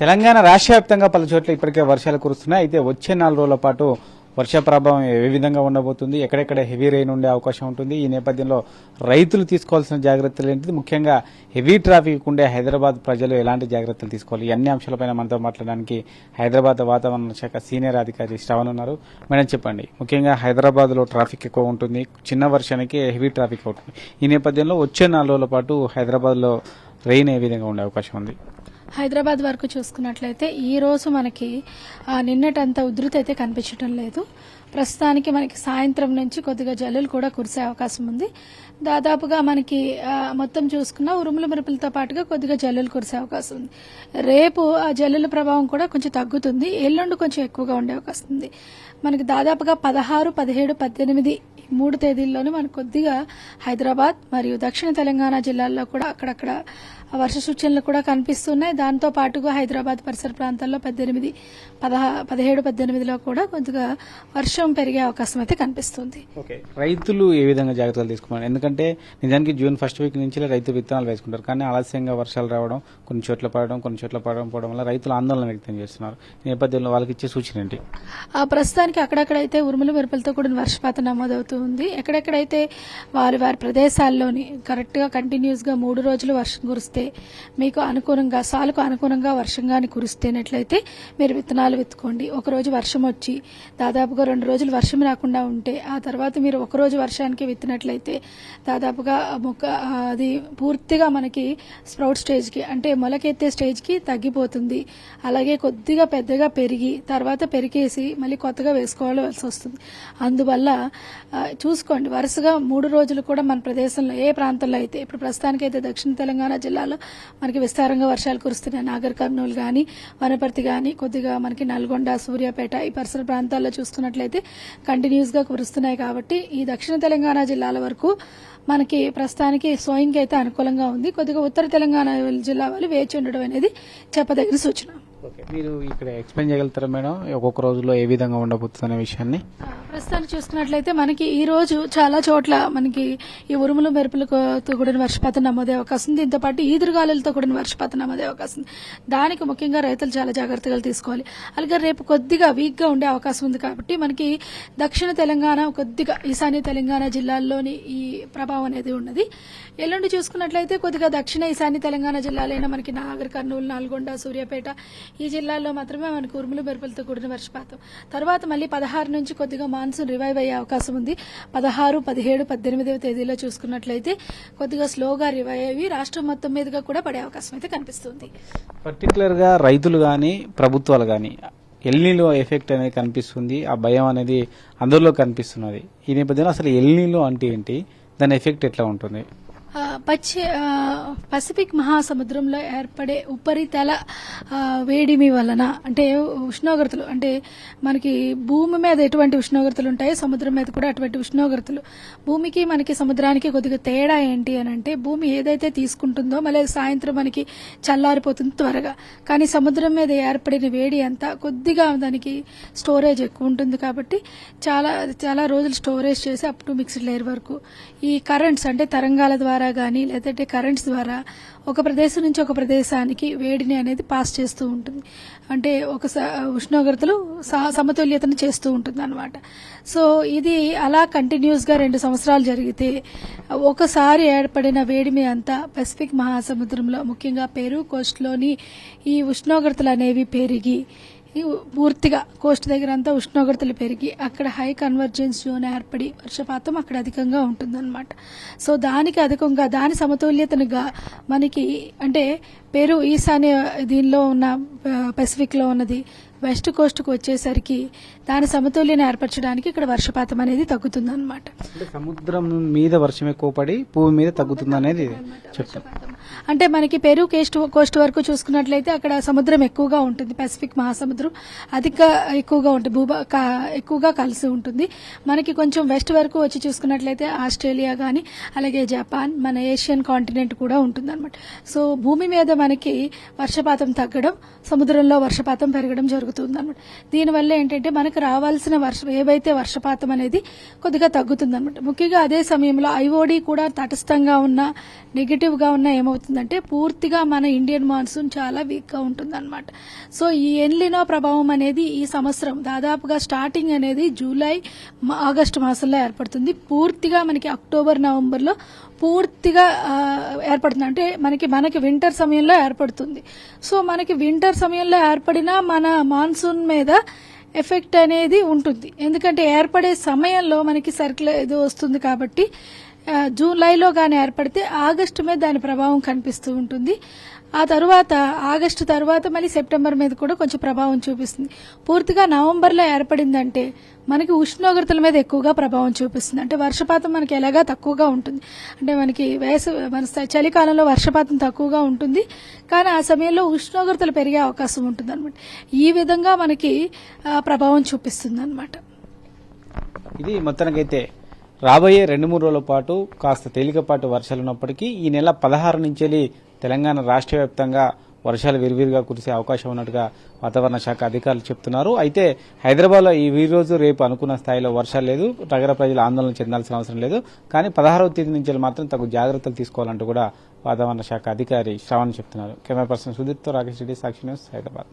తెలంగాణ రాష్ట్ర వ్యాప్తంగా పలు చోట్ల ఇప్పటికే వర్షాలు కురుస్తున్నాయి. అయితే వచ్చే 4 రోజుల పాటు వర్ష ప్రభావం ఏ విధంగా ఉండబోతుంది, ఎక్కడెక్కడ హెవీ రెయిన్ ఉండే అవకాశం ఉంటుంది, ఈ నేపథ్యంలో రైతులు తీసుకోవాల్సిన జాగ్రత్తలు ఏంటిది, ముఖ్యంగా హెవీ ట్రాఫిక్ ఉండే హైదరాబాద్ ప్రజలు ఎలాంటి జాగ్రత్తలు తీసుకోవాలి, ఈ అన్ని అంశాలపైన మనతో మాట్లాడడానికి హైదరాబాద్ వాతావరణ శాఖ సీనియర్ అధికారి శ్రవణ్ ఉన్నారు. మేడం చెప్పండి, ముఖ్యంగా హైదరాబాద్ లో ట్రాఫిక్ ఎక్కువ ఉంటుంది, చిన్న వర్షానికి హెవీ ట్రాఫిక్ అవుతుంది. ఈ నేపథ్యంలో వచ్చే 4 రోజుల పాటు హైదరాబాద్ లో రెయిన్ ఏ విధంగా ఉండే అవకాశం ఉంది? హైదరాబాద్ వరకు చూసుకున్నట్లయితే ఈ రోజు మనకి నిన్నటంత ఉధృతి అయితే కనిపించడం లేదు. ప్రస్తుతానికి మనకి సాయంత్రం నుంచి కొద్దిగా జల్లులు కూడా కురిసే అవకాశం ఉంది. దాదాపుగా మనకి మొత్తం చూసుకున్న ఉరుముల మెరుపులతో పాటుగా కొద్దిగా జల్లులు కురిసే అవకాశం ఉంది. రేపు ఆ జల్లుల ప్రభావం కూడా కొంచెం తగ్గుతుంది. ఎల్లుండి కొంచెం ఎక్కువగా ఉండే అవకాశం ఉంది. మనకి దాదాపుగా 16, 17, 18 3 తేదీల్లోనూ మనకు కొద్దిగా హైదరాబాద్ మరియు దక్షిణ తెలంగాణ జిల్లాల్లో కూడా అక్కడక్కడ వర్ష సూచనలు కూడా కనిపిస్తున్నాయి. దాంతో పాటుగా హైదరాబాద్ పరిసర ప్రాంతాల్లో 17, 18లో కూడా కొద్దిగా వర్షం పెరిగే అవకాశం అయితే కనిపిస్తుంది. రైతులు ఏ విధంగా జాగ్రత్తలు తీసుకోవాలి? ఎందుకంటే నిజానికి జూన్ ఫస్ట్ వీక్ నుంచి రైతు విత్తనాలు వేసుకుంటారు, కానీ ఆలస్యంగా వర్షాలు రావడం, కొన్ని చోట్ల పడడం, కొన్ని చోట్ల పడకపోవడం వల్ల రైతులు ఆందోళన వ్యక్తం చేస్తున్నారు. ఈ నేపథ్యంలో వాళ్ళకి ఇచ్చే సూచన ఏంటి? ప్రస్తుతానికి అక్కడక్కడైతే ఉరుముల మెరుపులతో కూడిన వర్షపాతం నమోదవుతుంది. ఎక్కడెక్కడైతే వారి ప్రదేశాల్లోని కరెక్ట్ గా కంటిన్యూస్ గా 3 రోజులు వర్షం కురిస్తే, మీకు అనుకూలంగా సాలుకు అనుకూలంగా వర్షంగాని కురిస్తేనట్లయితే మీరు విత్తనాలు విత్తుకోండి. ఒక రోజు వర్షం వచ్చి దాదాపుగా 2 రోజులు వర్షం రాకుండా ఉంటే, ఆ తర్వాత మీరు ఒక రోజు వర్షానికి విత్తినట్లయితే దాదాపుగా అది పూర్తిగా మనకి స్ప్రౌట్ స్టేజ్ కి, అంటే మొలకెత్తే స్టేజ్ కి తగ్గిపోతుంది. అలాగే కొద్దిగా పెద్దగా పెరిగి తర్వాత పెరికేసి మళ్ళీ కొత్తగా వేసుకోవాల్సి వస్తుంది. అందువల్ల చూసుకోండి, వరుసగా 3 రోజులు కూడా మన ప్రదేశంలో ఏ ప్రాంతంలో అయితే ఇప్పుడు ప్రస్తుతానికి అయితే దక్షిణ తెలంగాణ జిల్లాలో మనకి విస్తారంగా వర్షాలు కురుస్తున్నాయి. నాగర్ కర్నూలు గాని, వనపర్తి గాని, కొద్దిగా మనకి నల్గొండ, సూర్యాపేట ఈ పరిసర ప్రాంతాల్లో చూసుకున్నట్లయితే కంటిన్యూస్ గా కురుస్తున్నాయి. కాబట్టి ఈ దక్షిణ తెలంగాణ జిల్లాల వరకు మనకి ప్రస్తుతానికి సోయింగ్ అయితే అనుకూలంగా ఉంది. కొద్దిగా ఉత్తర తెలంగాణ జిల్లా వాళ్ళు వేచి ఉండడం అనేది చెప్పదగిన సూచన. మీరు ఇక్కడ ఎక్స్ప్లెయిన్ చేయగలుగుతారా మేడం, ఒక్కొక్క రోజులో ఏ విధంగా ఉండబోతుంది అనే విషయాన్ని? ప్రస్తుతానికి చూసుకున్నట్లయితే మనకి ఈ రోజు చాలా చోట్ల మనకి ఈ ఉరుములు మెరుపులతో కూడిన వర్షపాతం నమోదే అవకాశం ఉంది. దీంతో పాటు ఈదురుగాలులతో కూడిన వర్షపాతం నమోదే అవకాశం ఉంది. దానికి ముఖ్యంగా రైతులు చాలా జాగ్రత్తగా తీసుకోవాలి. అలాగే రేపు కొద్దిగా వీక్ గా ఉండే అవకాశం ఉంది. కాబట్టి మనకి దక్షిణ తెలంగాణ, కొద్దిగా ఈశాన్య తెలంగాణ జిల్లాల్లోని ఈ ప్రభావం అనేది ఉన్నది. ఎల్లుండి చూసుకున్నట్లయితే కొద్దిగా దక్షిణ ఈశాన్య తెలంగాణ జిల్లాలైన మనకి నాగర్ కర్నూలు, నల్గొండ, సూర్యాపేట ఈ జిల్లాల్లో మాత్రమే మనకు ఉరుములు మెరుపులతో కూడిన వర్షపాతం. తర్వాత మళ్ళీ 16 నుంచి కొద్దిగా మాన్సూన్ రివైవ్ అయ్యే అవకాశం ఉంది. 16, 17, 18వ తేదీలో చూసుకున్నట్లయితే కొద్దిగా స్లోగా రివైవ్ అయ్యి రాష్ట్రం మొత్తం మీదుగా కూడా పడే అవకాశం అయితే కనిపిస్తుంది. పర్టికులర్ గా రైతులు గాని, ప్రభుత్వాలు గాని ఎల్నీలో ఎఫెక్ట్ అనేది కనిపిస్తుంది, ఆ భయం అనేది అందరిలో కనిపిస్తున్నది. ఈ నేపథ్యంలో అసలు ఎల్నీలో అంటే ఏంటి, దాని ఎఫెక్ట్ ఎట్లా ఉంటుంది? పసిఫిక్ మహాసముద్రంలో ఏర్పడే ఉపరితల వేడిమి వలన, అంటే ఉష్ణోగ్రతలు, అంటే మనకి భూమి మీద ఎటువంటి ఉష్ణోగ్రతలు ఉంటాయో సముద్రం మీద కూడా అటువంటి ఉష్ణోగ్రతలు. భూమికి మనకి సముద్రానికి కొద్దిగా తేడా ఏంటి అని అంటే, భూమి ఏదైతే తీసుకుంటుందో మళ్ళీ సాయంత్రం మనకి చల్లారిపోతుంది త్వరగా, కానీ సముద్రం మీద ఏర్పడిన వేడి అంతా కొద్దిగా దానికి స్టోరేజ్ ఎక్కువ ఉంటుంది. కాబట్టి చాలా చాలా రోజులు స్టోరేజ్ చేసి అప్ టు మిక్స్డ్ లేయర్ వరకు ఈ కరెంట్స్, అంటే తరంగాల ద్వారా కానీ లేదంటే కరెంట్స్ ద్వారా ఒక ప్రదేశం నుంచి ఒక ప్రదేశానికి వేడిని అనేది పాస్ చేస్తూ ఉంటుంది. అంటే ఒక ఉష్ణోగ్రతలు సమతుల్యతను చేస్తూ ఉంటుంది అనమాట. సో ఇది అలా కంటిన్యూస్ గా 2 సంవత్సరాలు జరిగితే ఒకసారి ఏర్పడిన వేడిమి అంతా పసిఫిక్ మహాసముద్రంలో, ముఖ్యంగా పెరు కోస్ట్లోని ఈ ఉష్ణోగ్రతలు అనేవి పెరిగి పూర్తిగా కోస్ట్ దగ్గర అంతా ఉష్ణోగ్రతలు పెరిగి అక్కడ హై కన్వర్జెన్స్ జోన్ ఏర్పడి వర్షపాతం అక్కడ అధికంగా ఉంటుందన్నమాట. సో దానికి అధికంగా దాని సమతుల్యతనుగా మనకి, అంటే పెరు ఈశాన్య దీనిలో ఉన్న పసిఫిక్ లో ఉన్నది వెస్ట్ కోస్ట్ కు వచ్చేసరికి దాని సమతుల్యాన్ని ఏర్పరచడానికి ఇక్కడ వర్షపాతం అనేది తగ్గుతుంది అనమాట. సముద్రం మీద వర్షం ఎక్కువ పడి భూమి మీద తగ్గుతుంది అనేది చెప్తాం. అంటే మనకి పెరు కోస్ట్ వరకు చూసుకున్నట్లయితే అక్కడ సముద్రం ఎక్కువగా ఉంటుంది, పసిఫిక్ మహాసముద్రం ఎక్కువగా ఉంటుంది, ఎక్కువగా కలిసి ఉంటుంది. మనకి కొంచెం వెస్ట్ వరకు వచ్చి చూసుకున్నట్లయితే ఆస్ట్రేలియా గానీ, అలాగే జపాన్, మన ఏషియన్ కాంటినెంట్ కూడా ఉంటుంది అనమాట. సో భూమి మీద మనకి వర్షపాతం తగ్గడం, సముద్రంలో వర్షపాతం పెరగడం జరుగుతుంది అనమాట. దీనివల్ల ఏంటంటే మనకు రావాల్సిన ఏవైతే వర్షపాతం అనేది కొద్దిగా తగ్గుతుంది అనమాట. ముఖ్యంగా అదే సమయంలో ఐఓడి కూడా తటస్థంగా ఉన్న, నెగిటివ్ గా ఉన్న ఏమవుతుందంటే పూర్తిగా మన ఇండియన్ మాన్సూన్ చాలా వీక్ గా ఉంటుంది అనమాట. సో ఈ ఎల్నినో ప్రభావం అనేది ఈ సంవత్సరం దాదాపుగా స్టార్టింగ్ అనేది జూలై, ఆగస్టు మాసంలో ఏర్పడుతుంది. పూర్తిగా మనకి అక్టోబర్, నవంబర్లో పూర్తిగా ఏర్పడుతుంది. అంటే మనకి వింటర్ సమయంలో ఏర్పడుతుంది. సో మనకి వింటర్ సమయంలో ఏర్పడిన మన మాన్సూన్ మీద ఎఫెక్ట్ అనేది ఉంటుంది. ఎందుకంటే ఏర్పడే సమయంలో మనకి సర్కిల్ ఇది వస్తుంది కాబట్టి జూలైలో కానీ ఏర్పడితే ఆగస్టు మీద దాని ప్రభావం కనిపిస్తూ ఉంటుంది. ఆ తర్వాత ఆగస్టు తర్వాత మళ్ళీ సెప్టెంబర్ మీద కూడా కొంచెం ప్రభావం చూపిస్తుంది. పూర్తిగా నవంబర్లో ఏర్పడిందంటే మనకి ఉష్ణోగ్రతల మీద ఎక్కువగా ప్రభావం చూపిస్తుంది. అంటే వర్షపాతం మనకి ఎలాగా తక్కువగా ఉంటుంది. అంటే మనకి మన చలికాలంలో వర్షపాతం తక్కువగా ఉంటుంది, కానీ ఆ సమయంలో ఉష్ణోగ్రతలు పెరిగే అవకాశం ఉంటుంది అనమాట. ఈ విధంగా మనకి ప్రభావం చూపిస్తుంది అనమాట. ఇది మొత్తానికైతే రాబోయే 2-3 రోజుల పాటు కాస్త తేలికపాటి వర్షాలు ఉన్నప్పటికీ ఈ నెల 16 నుంచి తెలంగాణ రాష్ట్ర వ్యాప్తంగా వర్షాలు విరివిరిగా కురిసే అవకాశం ఉన్నట్టుగా వాతావరణ శాఖ అధికారులు చెప్తున్నారు. అయితే హైదరాబాద్లో ఈ రోజు రేపు అనుకున్న స్థాయిలో వర్షాలు లేదు, నగర ప్రజలు ఆందోళన చెందాల్సిన అవసరం లేదు. కానీ 16వ తేదీ నుంచి మాత్రం తగు జాగ్రత్తలు తీసుకోవాలంటూ కూడా వాతావరణ శాఖ అధికారి శ్రవణ్ చెప్తున్నారు. కెమెరా పర్సన్ సుదీప్తో రాకేష్ రెడ్డి, సాక్షి న్యూస్, హైదరాబాద్.